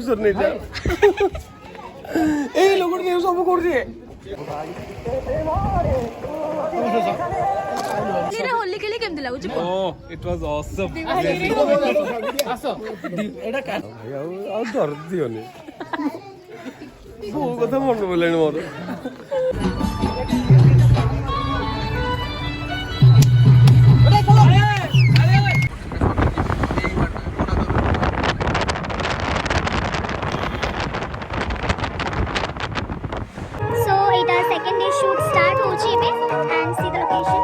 भुवनेश्वर नहीं जा ए लोग ने सब कर दिए तेरे होली के लिए केमती लागुची Oh, it was awesome. एटा का आ डर दियोनी वो कथा मन बोलेनी मोर So it our second day shoot start ho chibe and see the location.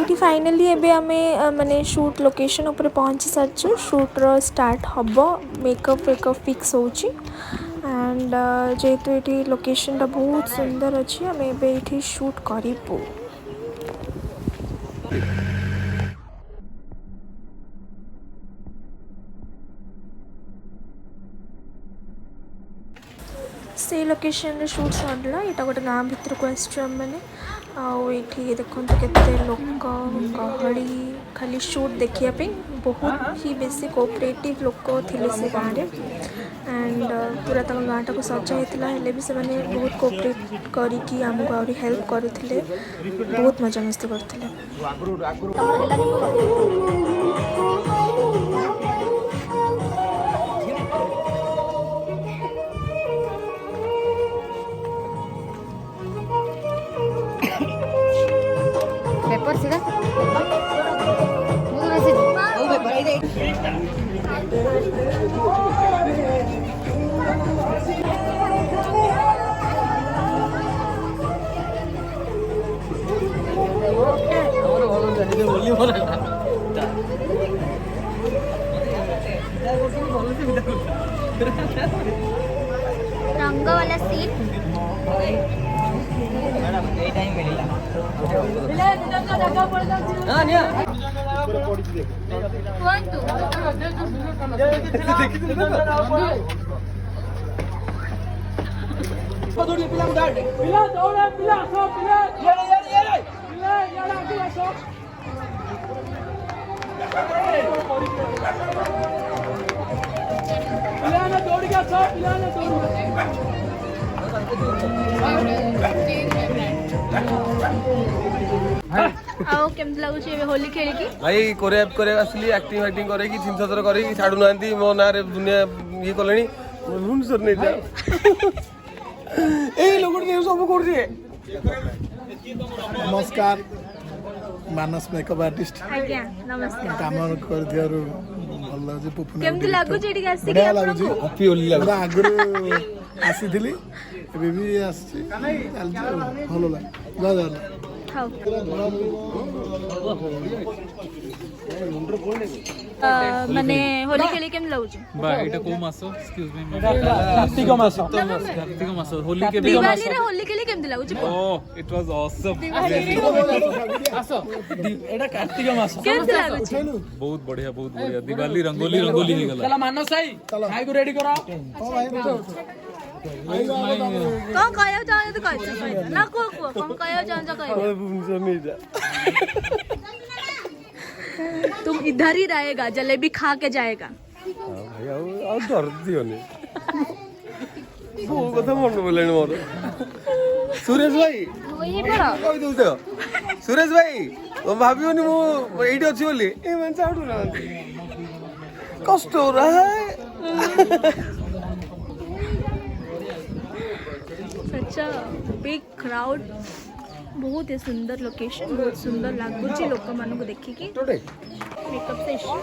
ये फाइनली एबे आमे माने शूट लोकेशन ऊपर पहुंची सारछु शूट रो स्टार्ट हबो मेकअप फिक्स होची एंड जेहेतु ये लोकेशन बहुत सुंदर अच्छी आम ये शूट करूँ से लोकेशन शूट सरला यहाँ गोटे गाँव भितर को आम मैंने आठी देखो केते लोक गहली खाली शूट देखापी बहुत ही बेसी कोऑपरेटिव लोक थे से गाँव में एंड पूरा तक गाँटा को सजा होता भी से बहुत कोऑपरेट करी आमको आहरी हेल्प करते बहुत मजा मस्ती करते पेपर सीधा रंग वाला सीन आओ केमती लागुची एबे होली खेली की भाई कोरियोग्राफ करे असली एक्टिंग करे कि 300 थर करे कि छाडू नांती मो ना रे दुनिया ये कोलेनी भुवनेश्वर नहीं जा ए लोग ने सब कर दिए नमस्कार मानस मेकअप आर्टिस्ट आज्ञा नमस्कार काम कर दियारु भल लागु पुपुन केमती लागुची एठी आसी बढ़िया लागु हैप्पी होली लागु आगु आसीथिली एबे भी आसी भल लाग जा खाओ माने होली खेली केम लागुची बा एटा को मास एक्सक्यूज मी कार्तिक मास होली के दिवाली रे होली खेली केमती लागुची Oh, it was awesome. एटा कार्तिक मास केमती लागुची बहुत बढ़िया दिवाली रंगोली हे गला चला मानस भाई खाई को रेडी करो ओ भाई कौन कहयो चाहे तो कह ना को कौन कहयो चाहे कह भुवनेश्वर नहीं जा तुम इधर ही रहेगा जलेबी खा के जाएगा भाई आ डर दियोनी वो कथा मन बोलेनी मोर सुरेश भाई कहि दउ तो सुरेश भाई तुम भाबियोनी मु एठी अछि बोली ए मन चाडू ना कष्ट हो रहा है सच बिग क्राउड बहुत ही सुंदर लोकेशन बहुत सुंदर लागुची लोक मानक देखिकी मेकअप सेशन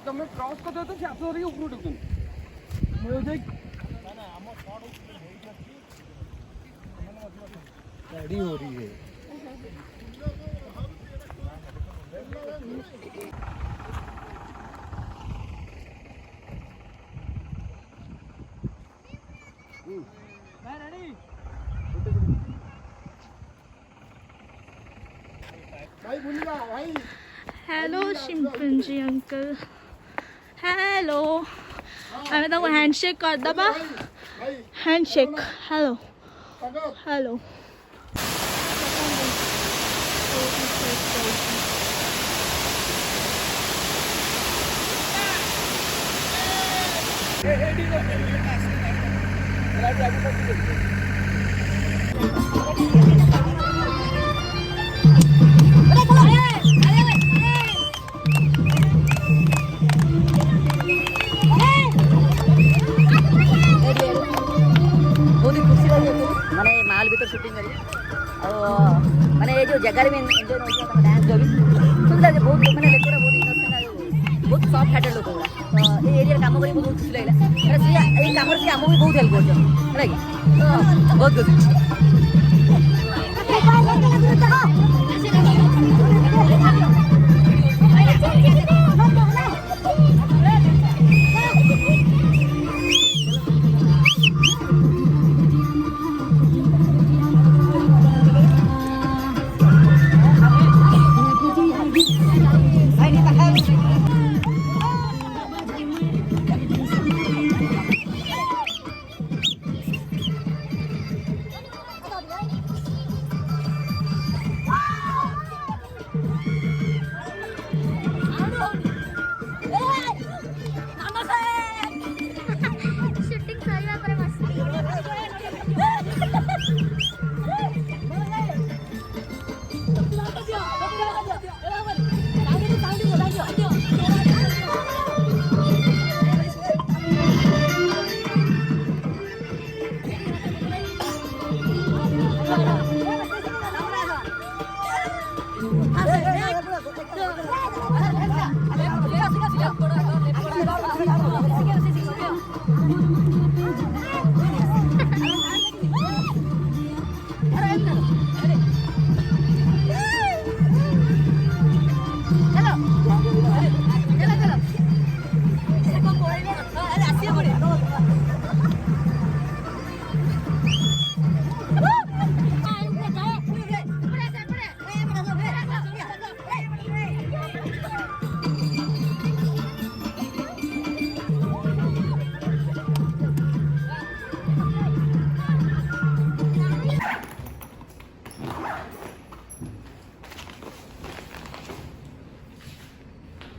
तुम क्रॉस करते हो तो क्या हो रही है ऊपर उठो रेडी हो रही है हेलो शिम्पंजी अंकल हेलो आम तक हैंडशेक करदबा हैंडशेक हेलो हेलो बहुत ही खुशी लगी माने माहौल भीतर शूटिंग करी और माने ये जो जगह में एंजॉय होती है डांस जो भी सुंदर है बहुत माने देखो बहुत इनोसेंट बहुत सॉफ्ट हार्टेड लोग गुड़ा तो ये एरिया काम करी बहुत खुशी लगला अरे से ये काम से हमको भी बहुत हेल्प करते है कि बहुत खुशी शूटिंग सरिया पर मस्ती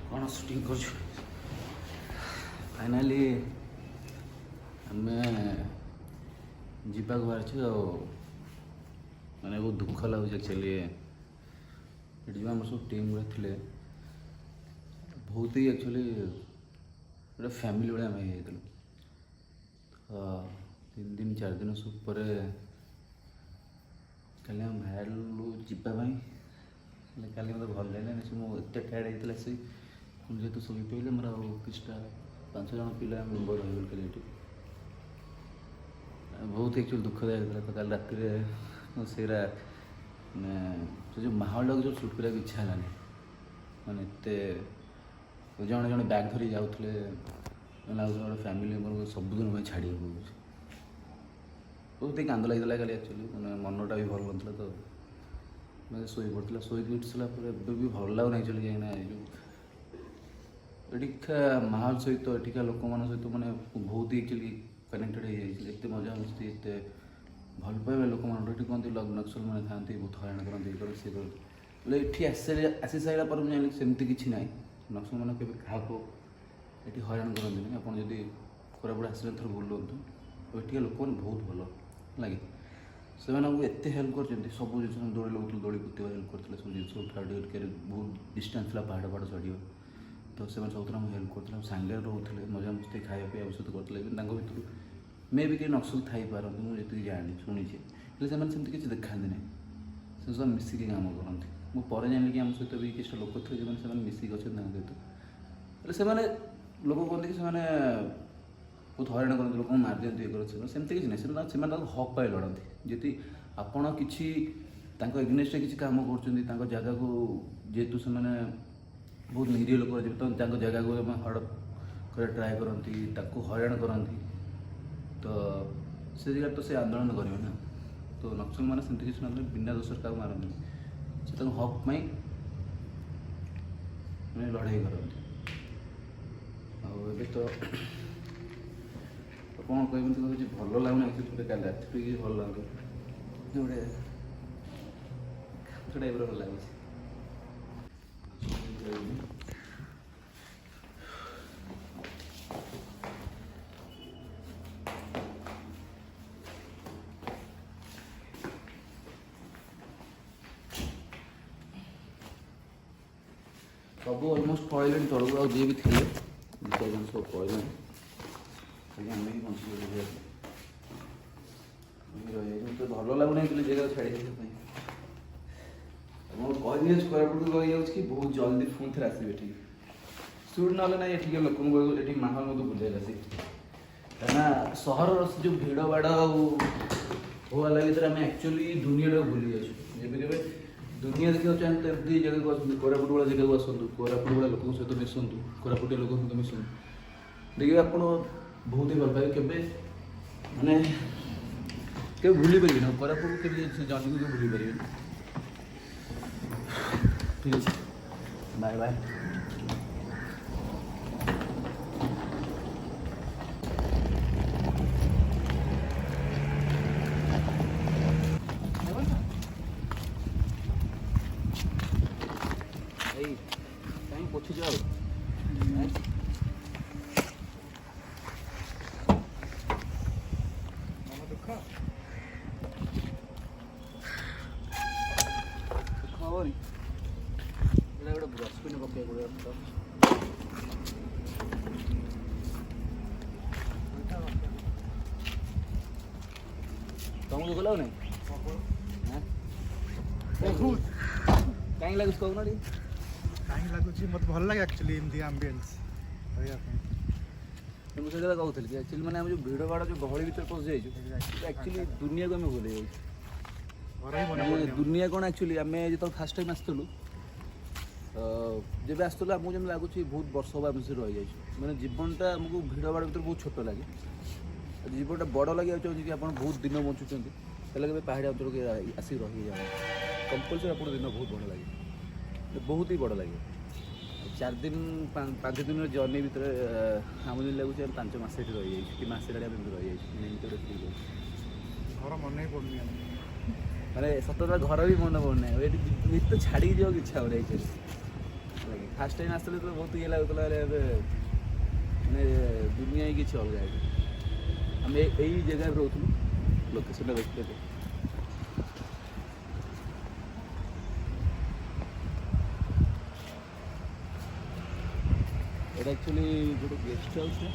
कौन शूटिंग कर फाइनाली आम जावाक बाहर मैंने बहुत दुख लगुच एक्चुअली ये जो आम सब टीम गुड़ा थे बहुत ही एक्चुअली गोटे फैमिली भाई आम हो 3 दिन 4 दिन सब पर कल आम बाहर जावाई कल मतलब भल लगे मुझे टायर्ड होता से जेहतु शोई पड़े मोर किसी 5 जन पिला मेम्बर रही कल बहुत एक्चुअली दुखदायक था तो कल रात से जो माहौल जो सुट करा इच्छा है मैंने जड़े जड़े बैग धरी जाऊे गोटे फैमिली मेम्बर सबुदिन मैं छाड़ी बहुत ही कांद लगी कल एक्चुअली मैंने मनटा भी भल ना तो मैं शोई पड़ा शोक उठला भी भल लगुना एक्चुअली कहीं एटिका माहौल सहित एटिका लोक मान सहित मैंने बहुत ही एक्चुअली कनेक्टेड हो मजा मस्ती एत भल पाइबा लोक मान कहते नक्सल मैंने था बहुत हराण करते सी कर आसी सारा पर मुझे जानी सेमती किसी ना नक्सल मैंने केवे क्या ये हराण करते आप कोरापुट आसने थर बुलां एटिका लोक मैंने बहुत भल लगे से एत हेल्प कर सब जिन दौड़ी लगुल दौड़ी पुत हेल्प करते सब जिन बहुत डिस्टेंस था पहाड़ पहाड़ चढ़ तो से सब हेल्प करते सांगे रोते मजा मस्ती खाया पीवा सहित करते भर मे भी कहीं नक्सल थी पारती मुझे जानी शुणी सेमती किसी देखा ना से सब मिसिकी काम करती मुझे जानी कि आम सहित भी किसी लोक थे जो मिसिक अच्छे सहित से लोक कहते कि बहुत हराण करते लोक मार दिखते ये कर सेमती किसी ना से हक पाए लड़ती जी आपड़ कि एगनेस्ट किसी कम कर जगह को जेहेतु से बहुत निरीह लोक तो जगह को हड़प कर ट्राए करती हराण करती तो से जगह तो से आंदोलन करेंगे ना तो नक्सल मैंने सेमती किसी ना बिना दोष क्या मारती से हक में मैंने लड़ाई करती तो कौन कहते किसी भल लगुना गोटे काली राति किसी भल लगे गोटे टाइप भल लगे सब अलमोस्ट पड़े तौक आ जी भी थे सब पड़े खाली आम ही बंची रही तो भल लगुना जगह छाड़ी कही कोरापुट कही कि बहुत जल्दी पुणी थे आसवे ठीक सुट ना ना ये लोक ये माहौल मत बुझे कहीं सहर जो भिड़ बाड़ हुआ लगे आम एक्चुअली दुनिया भूली जाए दुनिया देखा चाहते एमती जगह को आसतु कोरापुट वाला जगह को आसतु कोरापुट वाला लोक सहित मिशंतु कोरापुटिया लोक सहित मिशंतु देखिए आप बहुत ही भल पाए के माने के भूली पारे ना कोरापुट के जन को भूली पारे ठीक है बाय बाय कहीं पूछ जाओ गोटे ब्रश पिन पकड़ तुमको दुख लगुन कहीं लगुच कहना कहीं लगुच मत भल लगे एक्चुअली एमती एम्बियंस मुझे कहूँ कि एक्चुअली मैंने जो भिड़ बाड़ जो गहली भर पशि जाइए एक्चुअली दुनिया को आम भूल जाइए दुनिया कौन एक्चुअली आम जो फास्ट टाइम आसलु जब आसलु आमको जमी लगुच बहुत वर्ष हम से रही जाइए मैंने जीवनटा आमको भिड़ बाड़ भर बहुत छोट लगे जीवनटा बड़ लगे चाहिए कि आप बहुत दिन बचुंट के पहाड़िया अंचल के आसिक रही जाए कंपलसरी आप दिन बहुत बड़ लगे बहुत ही बड़ लगे 4 दिन 5 दिन जर्नी भितर आम दिन लगुच 5 मास रही जाए कि मसे गाड़ी रही जाए घर मन ही पड़नी माने सतत घर भी मन पड़ना ये तो छाड़ी जाओ इच्छा हो रही फास्ट टाइम आसते तो बहुत ये लगुला मैंने दुनिया ही किसी अलग आम यही जगह रोलु लोकेशन देखते थे এটা एक्चुअली गोटे गेस्ट हाउस है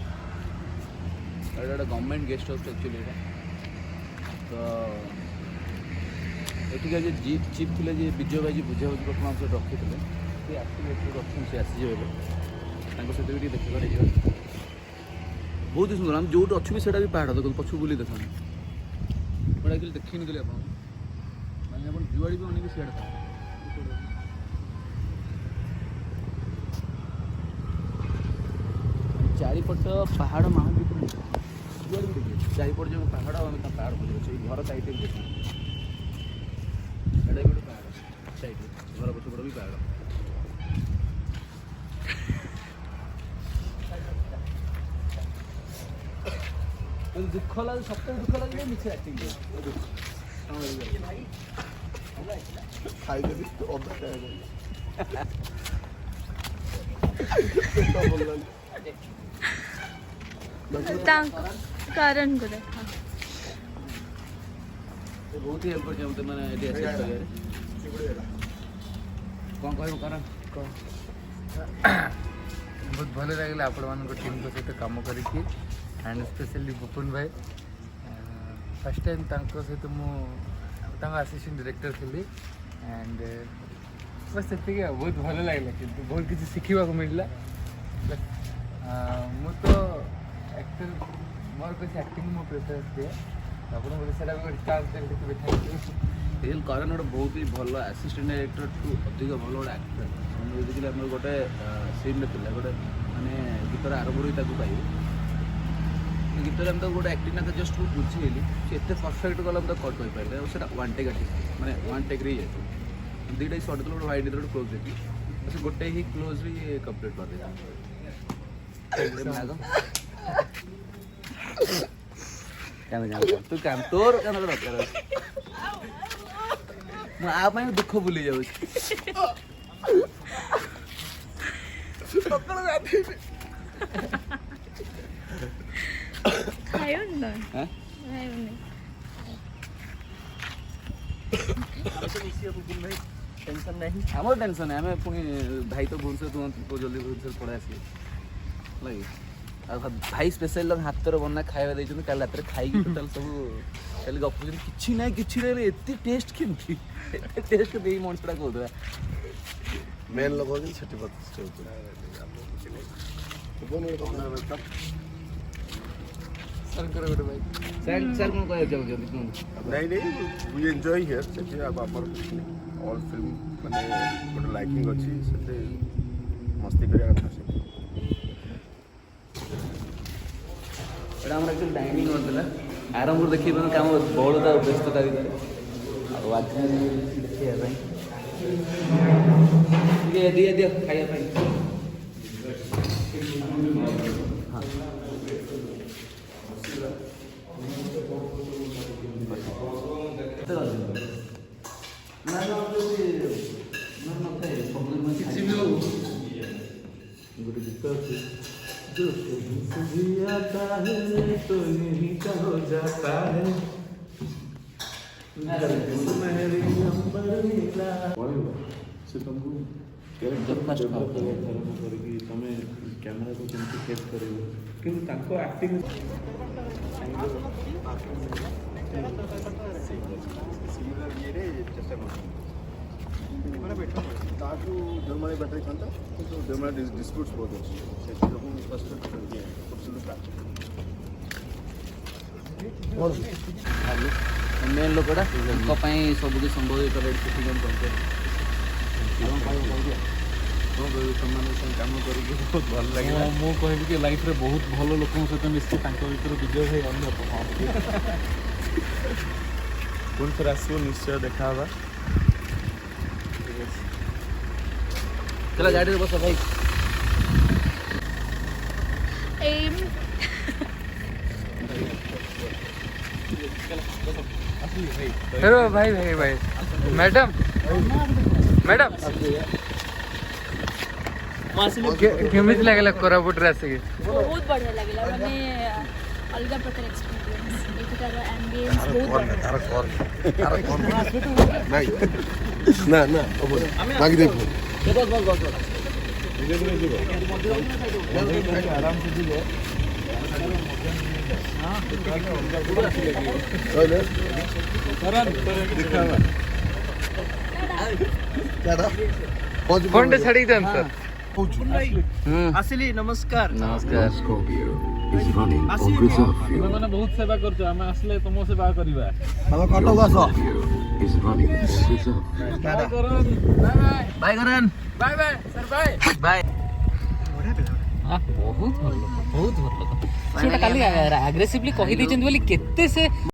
गोटे गवर्नमेंट गेस्ट हाउस एक्चुअली तो ये जो चीफ थे विजय भाई बुझा बुझी बर्तमान हम सब रखी थे रखी से आसीजे सहित भी देखा बहुत ही सुंदर आम जो अच्छे भी सेटा भी पहाड़ देखो पछू बुली देखा मैं एक्चुअली देखी नहीं आप मैंने जुआड़ी भी अनेक सीआड़े चारिपट पहाड़ माहौल भी चारिपट जो पहाड़ आम पहाड़ बुझे घर साइड देखा एटा भी पहाड़ साइड घर पछपट भी पहाड़ दुख लगे सब दुख लगे मिसे एक्टिंग कारण को देखा बहुत ही हेल्प करते मैंने कौन कह कारण बहुत भल लगे आपण मान टीम सहित कम करके एंड स्पेशली पुपुन भाई फर्स्ट टाइम सहित मुझे असिस्टेंट डायरेक्टर थी एंड बस से बहुत भल लगे कि बहुत किसी शिखा मिलला मु तो एक्टर मोर किसी एक्टिंग मो प्रेफरेंस दिए आपको चांस देखे थैंक यू कारण गोटे बहुत ही भल असिस्टेंट डायरेक्टर ठू अधिक भल गोटे एक्टर देखिए आम गोटे सीन थे गोटे मैंने गीतर आरंभ ही पाइबे गीत हम तो गोटे एक्टिंग ना जस्ट बुझीगली से एत परफेक्ट गला तो कट हो पारे और सेटा वन टेक आर्टिस्ट माने वन टेक रे जाए दुईटा शॉट तो गोटे वाइड गोटे क्लोज देती से गोटे ही क्लोज भी कंप्लीट कर देता तू क्या तोर क्या दरकार मुझे दुख भूली जाऊँ टेंशन नहीं आम टेंशन है आम पुणी भाई तो भुवनेश्वर तुम जल्दी भुवनेश्वर पड़े आस लगे भाई स्पेशल लोग हाथ बना खाଇବା ଦେଇଛନ୍ତି କାଲି ରାତିରେ ଖାଇକି ଟୋଟାଲ ସବୁ କାଲି ଗପୁଛନ୍ତି କିଛି ନାହିଁ ଏତେ ଟେଷ୍ଟ କେମିତି ଏତେ ଟେଷ୍ଟ ଦେଇ ମଣିଷଟା କହୁଥିଲା ମେନ୍ ଲୋକ ହଉଛନ୍ତି ସେଠି ସାର୍ କ'ଣ କହିବାକୁ ଚାହୁଁଛନ୍ତି କୁହନ୍ତୁ ନାଇଁ वी एंजॉय हियर ସେଠି ଆମର କିଛି ନାହିଁ ଅଲ୍ ଫିଲ୍ମ ମାନେ ଗୋଟେ ଲାଇକିଂ ଅଛି ସେଠି ମସ୍ତି କରିବା କଥା ସେଠି ଏଇଟା ଆମର ଆକ୍ଚୁଆଲି ଡାଇନିଂ କରିଥିଲା ଆରମ୍ଭରୁ ଦେଖିବା ପାଇଁ କାମ ବହୁଳତା ବ୍ୟସ୍ତତା ଭିତରେ ଆଉ ଆଜି ଦେଖିବା ପାଇଁ ଦିଅ ଖାଇବା ପାଇଁ ଗୋଟେ ଗୀତ ଅଛି जो भी आता है तो यही का हो जाता है मेरी नंबर मिला से तुमको कैरेक्टर फर्स्ट करके तमे कैमरा को केमती कैच करिवो किंतु ताको एक्टिंग सिमिलर ये रे चेष्टा करो माने बैठो ताकू जर्मनी बैटरी खानता तो जर्मनी डिस्प्यूट्स बहुत अच्छी से जो हम फर्स्ट ये मेन लोकटा सब किसी संभव काम कर बहुत भल लगे ମୁଁ କହିବି କି ଲାଇଫ୍ରେ ବହୁତ ଭଲ ଲୋକଙ୍କ ସହିତ ମିଶି ତାଙ୍କ ଭିତରୁ ବିଜୟ ଭାଇ ଅନ୍ୟତମ पुणी थोड़ा आसो निश्चय देखा चला गाड़ी में बस भाई हेलो भाई भाई भाई मैडम मैडम केमिति लागला कोरापुट रे आसे बहुत बढ़िया लागला माने अलग प्रकार एक्सपीरियंस एठार एम्बियंस बहुत नहीं ना ना बाकी देखो बस बस बस धीरे धीरे जीव आराम से जीव फोन छाड़ी देन सर आसिली नमस्कार नमस्कार मैंने बहुत सेवा करछो हम आसले तुम सेवा करबा हम कटक आस बाय करन bye bye sir bye bye बहुत भल सेटा खाली एग्रेसिवली कहि दैछन बोली केते से